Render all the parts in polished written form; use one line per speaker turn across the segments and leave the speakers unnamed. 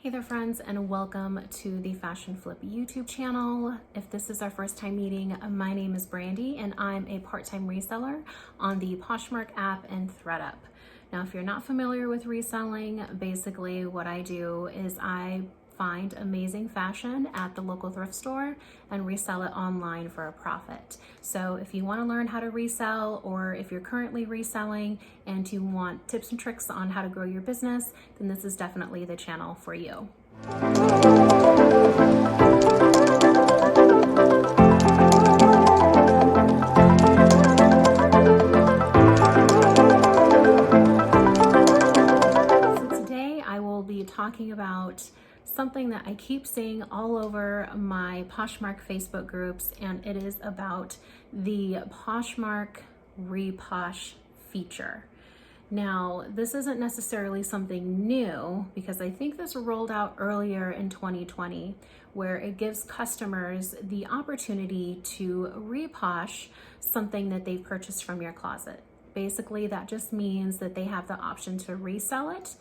Hey there friends, and welcome to the Fashion Flip YouTube channel. If this is our first time meeting, my name is Brandy and I'm a part-time reseller on the Poshmark app and ThredUP. Now, if you're not familiar with reselling, basically what I do is I find amazing fashion at the local thrift store and resell it online for a profit. So if you want to learn how to resell, or if you're currently reselling and you want tips and tricks on how to grow your business, then this is definitely the channel for you. So today I will be talking about something that I keep seeing all over my Poshmark Facebook groups, and it is about the Poshmark Reposh feature. Now, this isn't necessarily something new because I think this rolled out earlier in 2020, where it gives customers the opportunity to reposh something that they've purchased from your closet. Basically, that just means that they have the option to resell it,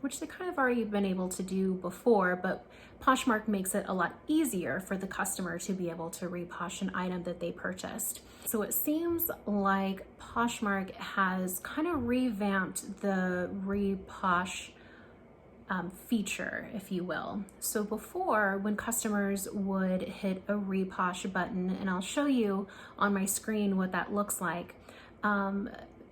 which they kind of already been able to do before, but Poshmark makes it a lot easier for the customer to be able to reposh an item that they purchased. So it seems like Poshmark has kind of revamped the reposh feature, if you will. So before, when customers would hit a reposh button, and I'll show you on my screen what that looks like,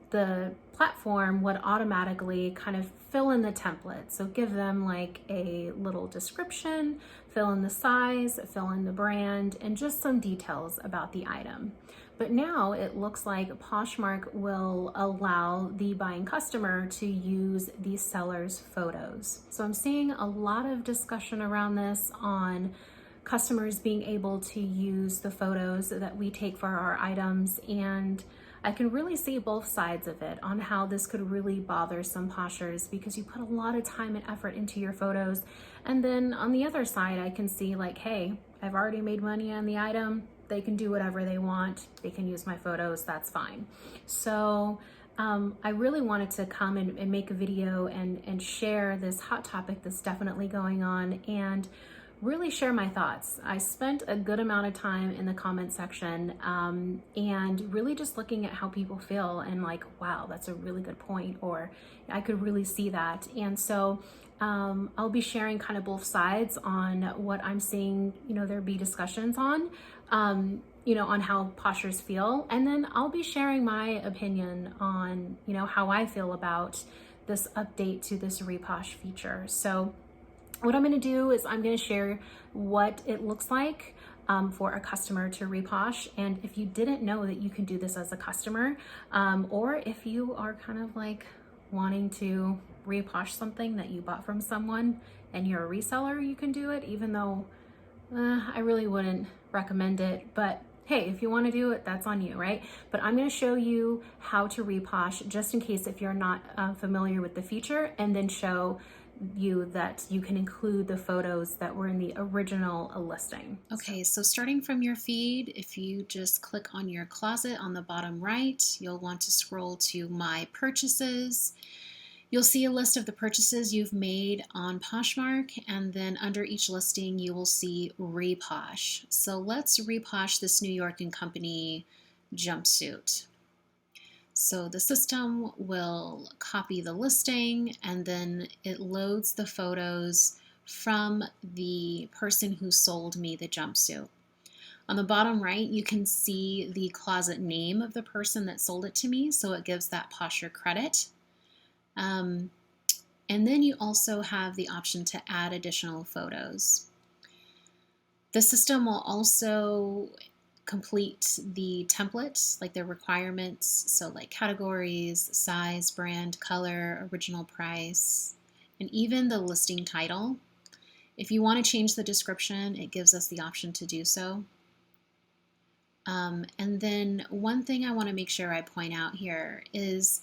the platform would automatically kind of fill in the template. So give them like a little description, fill in the size, fill in the brand, and just some details about the item. But now it looks like Poshmark will allow the buying customer to use the seller's photos. So I'm seeing a lot of discussion around this on customers being able to use the photos that we take for our items, and I can really see both sides of it on how this could really bother some poshers, because you put a lot of time and effort into your photos. And then on the other side, I can see like, hey, I've already made money on the item. They can do whatever they want. They can use my photos, that's fine. So I really wanted to come and make a video and share this hot topic that's definitely going on, and really share my thoughts. I spent a good amount of time in the comment section and really just looking at how people feel and like, wow, that's a really good point, or I could really see that. And so I'll be sharing kind of both sides on what I'm seeing, there be discussions on, on how poshers feel. And then I'll be sharing my opinion on, how I feel about this update to this reposh feature. So what I'm going to do is I'm going to share what it looks like for a customer to reposh. And if you didn't know that you can do this as a customer, or if you are kind of like wanting to reposh something that you bought from someone and you're a reseller, you can do it, even though I really wouldn't recommend it. But hey, if you want to do it, that's on you, right? But I'm going to show you how to reposh, just in case if you're not familiar with the feature, and then show you that you can include the photos that were in the original listing. Okay, so starting from your feed, if you just click on your closet on the bottom right, you'll want to scroll to My Purchases. You'll see a list of the purchases you've made on Poshmark, and then under each listing you will see Reposh. So let's reposh this New York & Company jumpsuit. So the system will copy the listing, and then it loads the photos from the person who sold me the jumpsuit. On the bottom right, you can see the closet name of the person that sold it to me, so it gives that posher credit. And then you also have the option to add additional photos. The system will also complete the templates, like the requirements, so like categories, size, brand, color, original price, and even the listing title. If you want to change the description, it gives us the option to do so. And then one thing I want to make sure I point out here is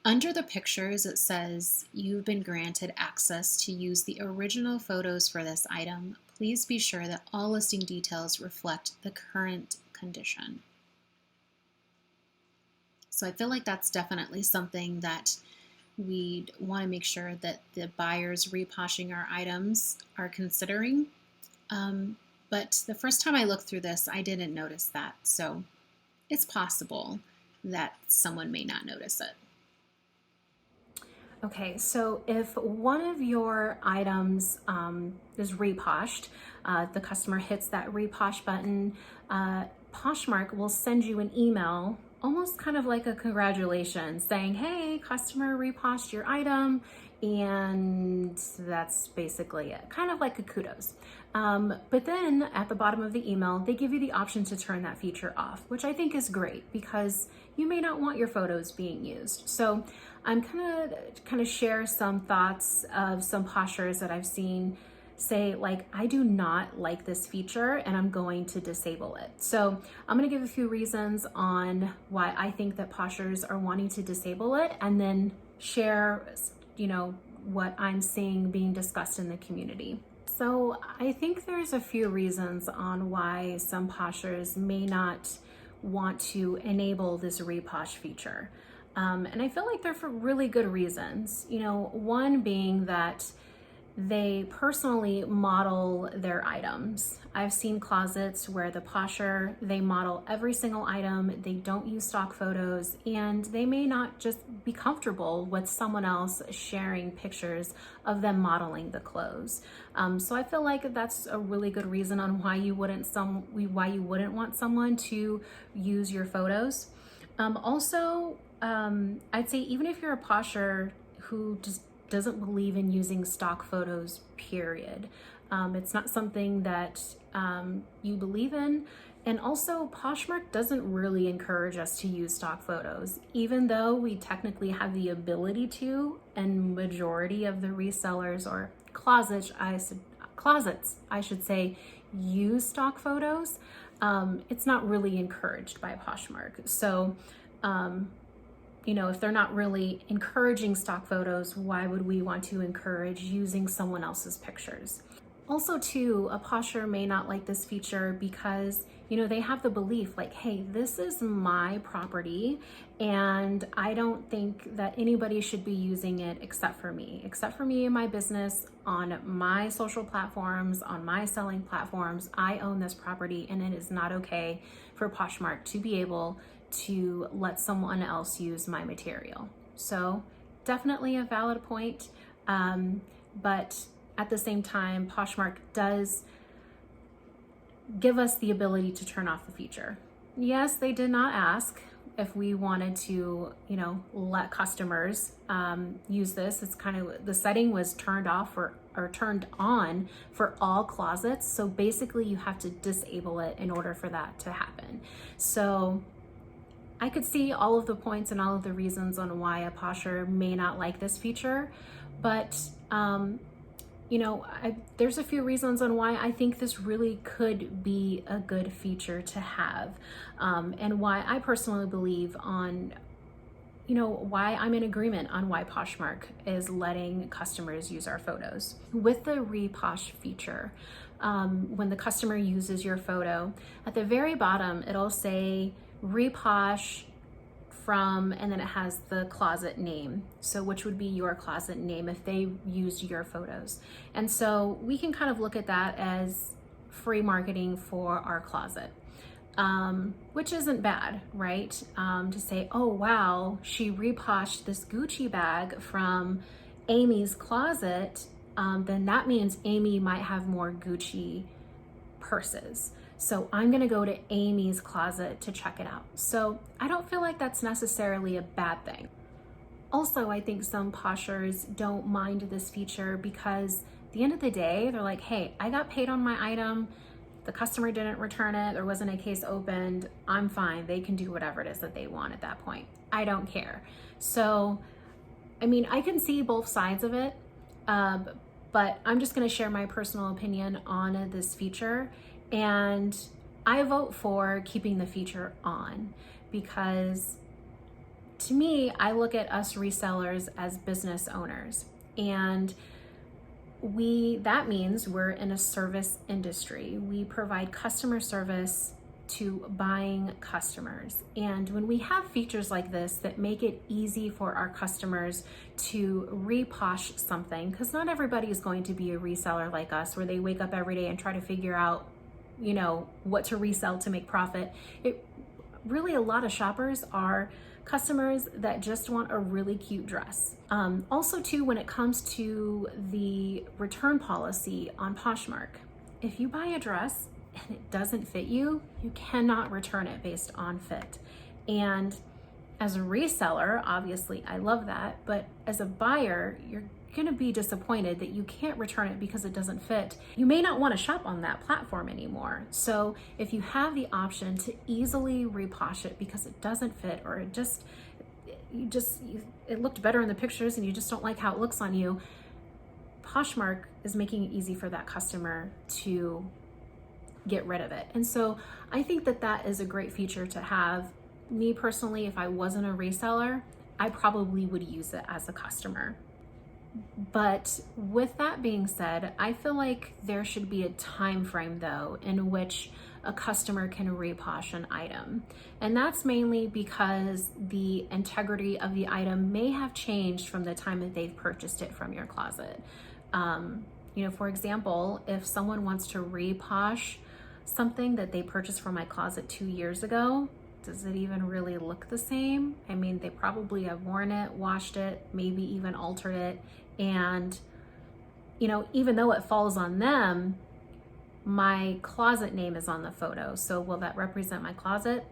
under the pictures, it says you've been granted access to use the original photos for this item. Please be sure that all listing details reflect the current condition. So I feel like that's definitely something that we'd want to make sure that the buyers reposhing our items are considering. But the first time I looked through this, I didn't notice that. So it's possible that someone may not notice it. Okay, so if one of your items is reposhed, the customer hits that reposh button, Poshmark will send you an email, almost kind of like a congratulations, saying, hey, customer reposhed your item, and that's basically it, kind of like a kudos. But then at the bottom of the email, they give you the option to turn that feature off, which I think is great because you may not want your photos being used. So I'm kind of share some thoughts of some poshers that I've seen say, like, I do not like this feature and I'm going to disable it. So I'm going to give a few reasons on why I think that poshers are wanting to disable it, and then share, what I'm seeing being discussed in the community. So I think there's a few reasons on why some poshers may not want to enable this reposh feature. And I feel like they're for really good reasons. One being that they personally model their items. I've seen closets where the posher, they model every single item, they don't use stock photos, and they may not just be comfortable with someone else sharing pictures of them modeling the clothes. So I feel like that's a really good reason on why you wouldn't want someone to use your photos. Also, I'd say even if you're a posher who just doesn't believe in using stock photos, period. It's not something that you believe in. And also, Poshmark doesn't really encourage us to use stock photos, even though we technically have the ability to, and majority of the resellers or closets, I should say, use stock photos. It's not really encouraged by Poshmark. So, if they're not really encouraging stock photos, why would we want to encourage using someone else's pictures? Also, too, a posher may not like this feature because, they have the belief like, hey, this is my property and I don't think that anybody should be using it except for me and my business on my social platforms, on my selling platforms. I own this property and it is not okay for Poshmark to be able to let someone else use my material. So definitely a valid point. But at the same time, Poshmark does give us the ability to turn off the feature. Yes, they did not ask if we wanted to, let customers use this. It's kind of, the setting was turned off or turned on for all closets. So basically you have to disable it in order for that to happen. So I could see all of the points and all of the reasons on why a posher may not like this feature, but there's a few reasons on why I think this really could be a good feature to have, and why I personally believe on, why I'm in agreement on why Poshmark is letting customers use our photos. With the reposh feature, when the customer uses your photo, at the very bottom, it'll say reposh from, and then it has the closet name. So which would be your closet name if they used your photos. And so we can kind of look at that as free marketing for our closet, which isn't bad, right? To say, oh, wow, she reposhed this Gucci bag from Amy's closet, then that means Amy might have more Gucci purses. So I'm gonna go to Amy's closet to check it out. So I don't feel like that's necessarily a bad thing. Also, I think some poshers don't mind this feature because at the end of the day, they're like, hey, I got paid on my item, the customer didn't return it, there wasn't a case opened, I'm fine. They can do whatever it is that they want at that point. I don't care. So, I can see both sides of it, but I'm just gonna share my personal opinion on this feature. And I vote for keeping the feature on because to me, I look at us resellers as business owners, and that means we're in a service industry. We provide customer service to buying customers. And when we have features like this that make it easy for our customers to reposh something, because not everybody is going to be a reseller like us, where they wake up every day and try to figure out, you know, what to resell to make profit. Really, a lot of shoppers are customers that just want a really cute dress. Also too, when it comes to the return policy on Poshmark, if you buy a dress and it doesn't fit you, you cannot return it based on fit. And as a reseller, obviously I love that, but as a buyer, you're gonna be disappointed that you can't return it because it doesn't fit. You may not want to shop on that platform anymore. So if you have the option to easily reposh it because it doesn't fit, or it looked better in the pictures and you just don't like how it looks on you, Poshmark is making it easy for that customer to get rid of it. And so I think that that is a great feature to have. Me personally, if I wasn't a reseller, I probably would use it as a customer. But with that being said, I feel like there should be a time frame though in which a customer can reposh an item. And that's mainly because the integrity of the item may have changed from the time that they've purchased it from your closet. You know, for example, if someone wants to reposh something that they purchased from my closet 2 years ago, does it even really look the same? I mean, they probably have worn it, washed it, maybe even altered it. And, you know, even though it falls on them, my closet name is on the photo. So will that represent my closet?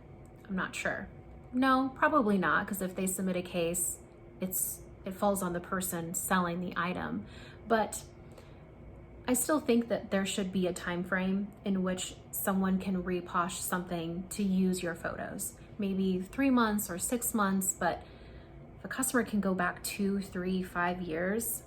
I'm not sure. No, probably not, because if they submit a case, it falls on the person selling the item. But I still think that there should be a time frame in which someone can reposh something to use your photos. Maybe 3 months or 6 months, but if a customer can go back 2, 3, 5 years,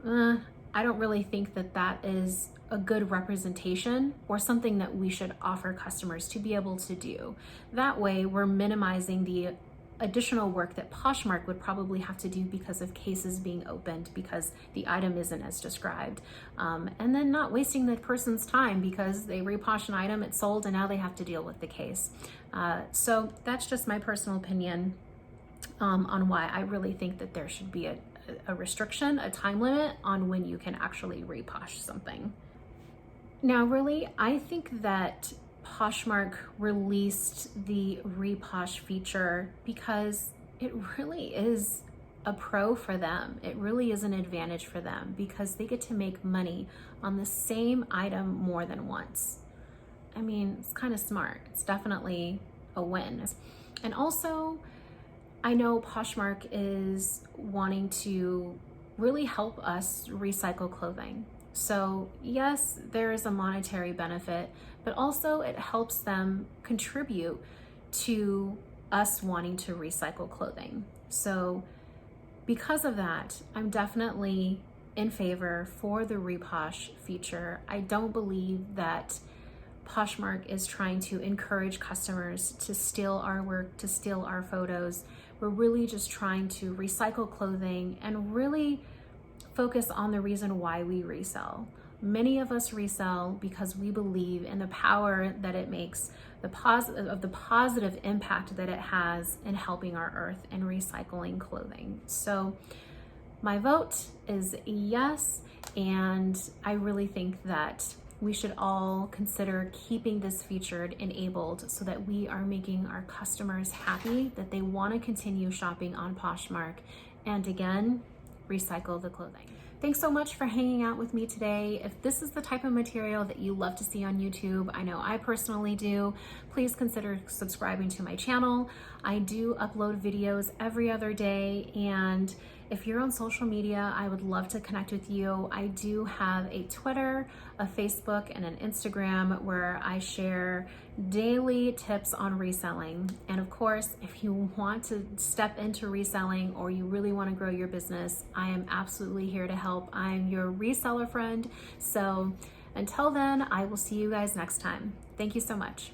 I don't really think that that is a good representation or something that we should offer customers to be able to do. That way, we're minimizing the additional work that Poshmark would probably have to do because of cases being opened because the item isn't as described. And then not wasting the person's time because they reposh an item, it's sold, and now they have to deal with the case. So that's just my personal opinion on why I really think that there should be a restriction, a time limit on when you can actually reposh something. Now, really, I think that Poshmark released the reposh feature because it really is a pro for them. It really is an advantage for them because they get to make money on the same item more than once. I mean, it's kind of smart. It's definitely a win. And also, I know Poshmark is wanting to really help us recycle clothing. So yes, there is a monetary benefit, but also it helps them contribute to us wanting to recycle clothing. So because of that, I'm definitely in favor for the reposh feature. I don't believe that Poshmark is trying to encourage customers to steal our work, to steal our photos. We're really just trying to recycle clothing and really focus on the reason why we resell. Many of us resell because we believe in the power that it makes, the positive impact that it has in helping our earth and recycling clothing. So my vote is yes, and I really think that we should all consider keeping this feature enabled so that we are making our customers happy, that they want to continue shopping on Poshmark, and again, recycle the clothing. Thanks so much for hanging out with me today. If this is the type of material that you love to see on YouTube, I know I personally do, please consider subscribing to my channel. I do upload videos every other day, and if you're on social media, I would love to connect with you. I do have a Twitter, a Facebook, and an Instagram where I share daily tips on reselling. And of course, if you want to step into reselling or you really want to grow your business, I am absolutely here to help. I'm your reseller friend. So until then, I will see you guys next time. Thank you so much.